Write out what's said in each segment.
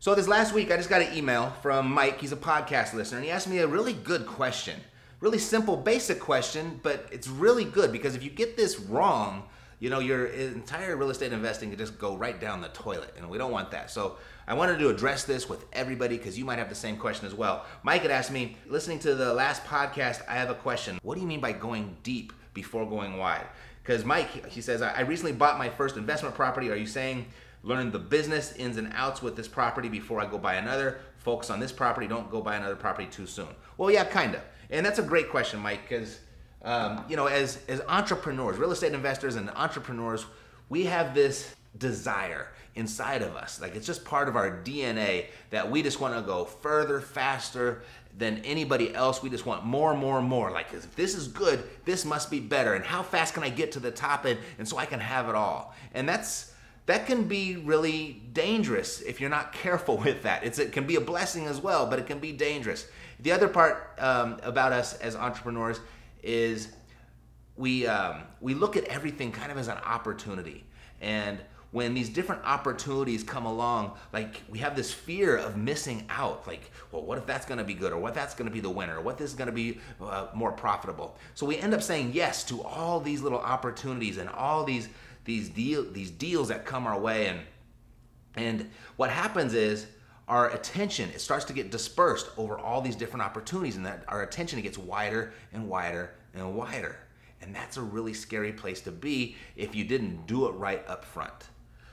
So this last week, I just got an email from Mike. He's a podcast listener, and he asked me a really good question. Really simple, basic question, but it's really good because if you get this wrong, you know, your entire real estate investing could just go right down the toilet, and we don't want that. So I wanted to address this with everybody because you might have the same question as well. Mike had asked me, listening to the last podcast, I have a question. What do you mean by going deep before going wide? Because Mike, he says, I recently bought my first investment property. Are you saying learn the business ins and outs with this property before I go buy another? Focus on this property, don't go buy another property too soon. Well, yeah, kind of. And that's a great question, Mike, because you know, as entrepreneurs, real estate investors and entrepreneurs, we have this desire inside of us. Like, it's just part of our DNA that we just want to go further, faster than anybody else. We just want more and more and more. Like, if this is good, this must be better. And how fast can I get to the top end and so I can have it all? And that can be really dangerous if you're not careful with that. It can be a blessing as well, but it can be dangerous. The other part about us as entrepreneurs is we look at everything kind of as an opportunity. And when these different opportunities come along, like, we have this fear of missing out. Like, well, what if that's going to be good, or what that's going to be the winner, or what this is going to be more profitable? So we end up saying yes to all these little opportunities and all these deals that come our way. And what happens is our attention, it starts to get dispersed over all these different opportunities, and that our attention, it gets wider and wider and wider. And that's a really scary place to be if you didn't do it right up front.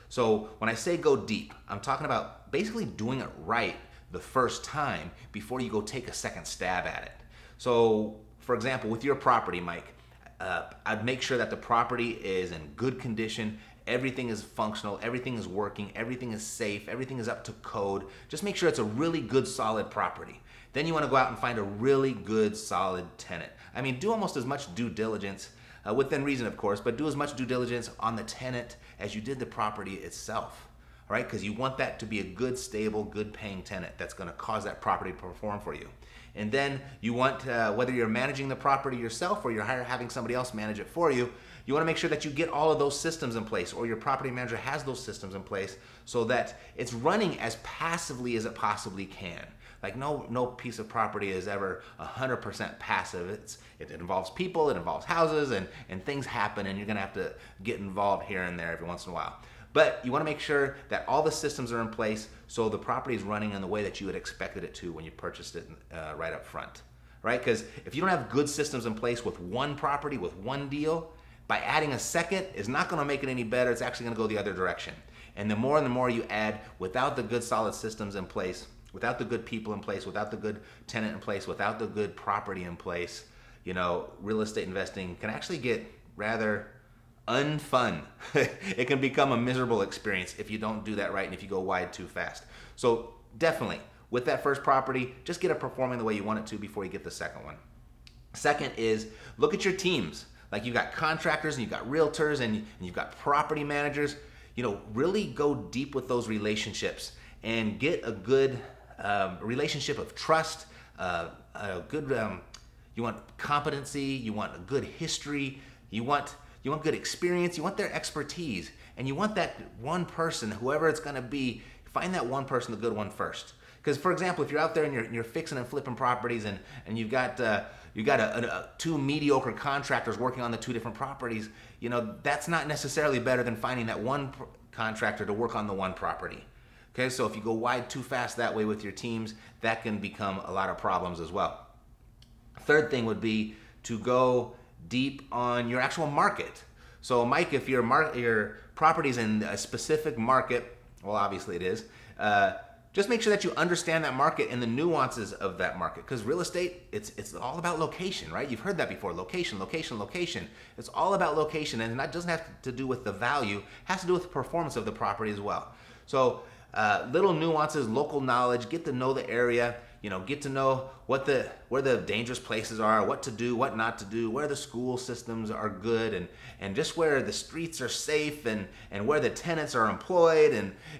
So when I say go deep, I'm talking about basically doing it right the first time before you go take a second stab at it. So for example, with your property, Mike, I'd make sure that the property is in good condition. Everything is functional, everything is working, everything is safe, everything is up to code. Just make sure it's a really good, solid property. Then you want to go out and find a really good, solid tenant. I mean, do almost as much due diligence, within reason, of course, but do as much due diligence on the tenant as you did the property itself, all right? Because you want that to be a good, stable, good paying tenant that's going to cause that property to perform for you. And then you want, whether you're managing the property yourself or you're having somebody else manage it for you, you want to make sure that you get all of those systems in place, or your property manager has those systems in place so that it's running as passively as it possibly can. Like, no piece of property is ever 100% passive. It involves people, it involves houses, and things happen, and you're going to have to get involved here and there every once in a while. But you want to make sure that all the systems are in place so the property is running in the way that you had expected it to when you purchased it right up front, right? Because if you don't have good systems in place with one property, with one deal, by adding a second is not going to make it any better. It's actually going to go the other direction. And the more you add without the good solid systems in place, without the good people in place, without the good tenant in place, without the good property in place, you know, real estate investing can actually get rather unfun. It can become a miserable experience if you don't do that right and if you go wide too fast. So definitely, with that first property, just get it performing the way you want it to before you get the second one. Second is look at your teams. Like, you've got contractors and you've got realtors and you've got property managers. You know, really go deep with those relationships and get a good relationship of trust, a good, you want competency, you want a good history, you want good experience, you want their expertise, and you want that one person, whoever it's gonna be, find that one person, the good one first. Because, for example, if you're out there and you're fixing and flipping properties and you've got two mediocre contractors working on the two different properties, you know, that's not necessarily better than finding that one contractor to work on the one property. Okay, so if you go wide too fast that way with your teams, that can become a lot of problems as well. Third thing would be to go deep on your actual market. So Mike, if your property's in a specific market, well, obviously it is, just make sure that you understand that market and the nuances of that market. Because real estate, it's all about location, right? You've heard that before. Location, location, location. It's all about location, and that doesn't have to do with the value. It has to do with the performance of the property as well. So little nuances, local knowledge, get to know the area, you know, get to know where the dangerous places are, what to do, what not to do, where the school systems are good, and just where the streets are safe, and where the tenants are employed,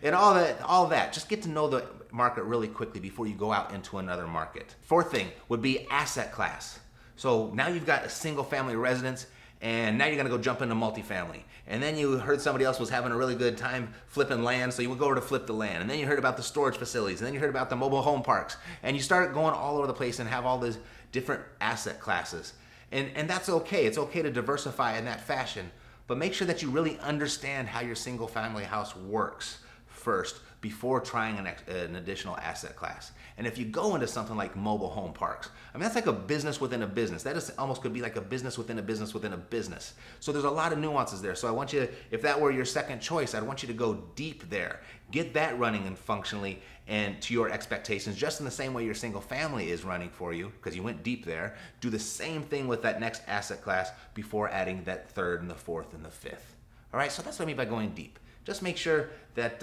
and all that. Just get to know the market really quickly before you go out into another market. Fourth thing would be asset class. So now you've got a single family residence. and now you're gonna go jump into multifamily. And then you heard somebody else was having a really good time flipping land, so you would go over to flip the land. And then you heard about the storage facilities, and then you heard about the mobile home parks. And you start going all over the place and have all these different asset classes. And that's okay. It's okay to diversify in that fashion, but make sure that you really understand how your single family house works first before trying an additional asset class. And if you go into something like mobile home parks, I mean, that's like a business within a business. That is almost could be like a business within a business within a business. So there's a lot of nuances there. So I want you, if that were your second choice, I'd want you to go deep there. Get that running and functionally and to your expectations, just in the same way your single family is running for you, because you went deep there. Do the same thing with that next asset class before adding that third and the fourth and the fifth. All right, so that's what I mean by going deep. Just make sure that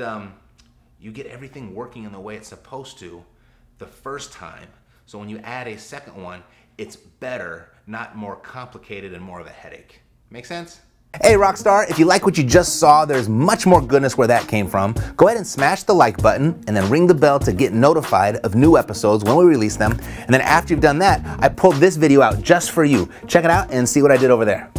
you get everything working in the way it's supposed to the first time. So when you add a second one, it's better, not more complicated and more of a headache. Make sense? Hey Rockstar, if you like what you just saw, there's much more goodness where that came from. Go ahead and smash the like button and then ring the bell to get notified of new episodes when we release them. And then after you've done that, I pulled this video out just for you. Check it out and see what I did over there.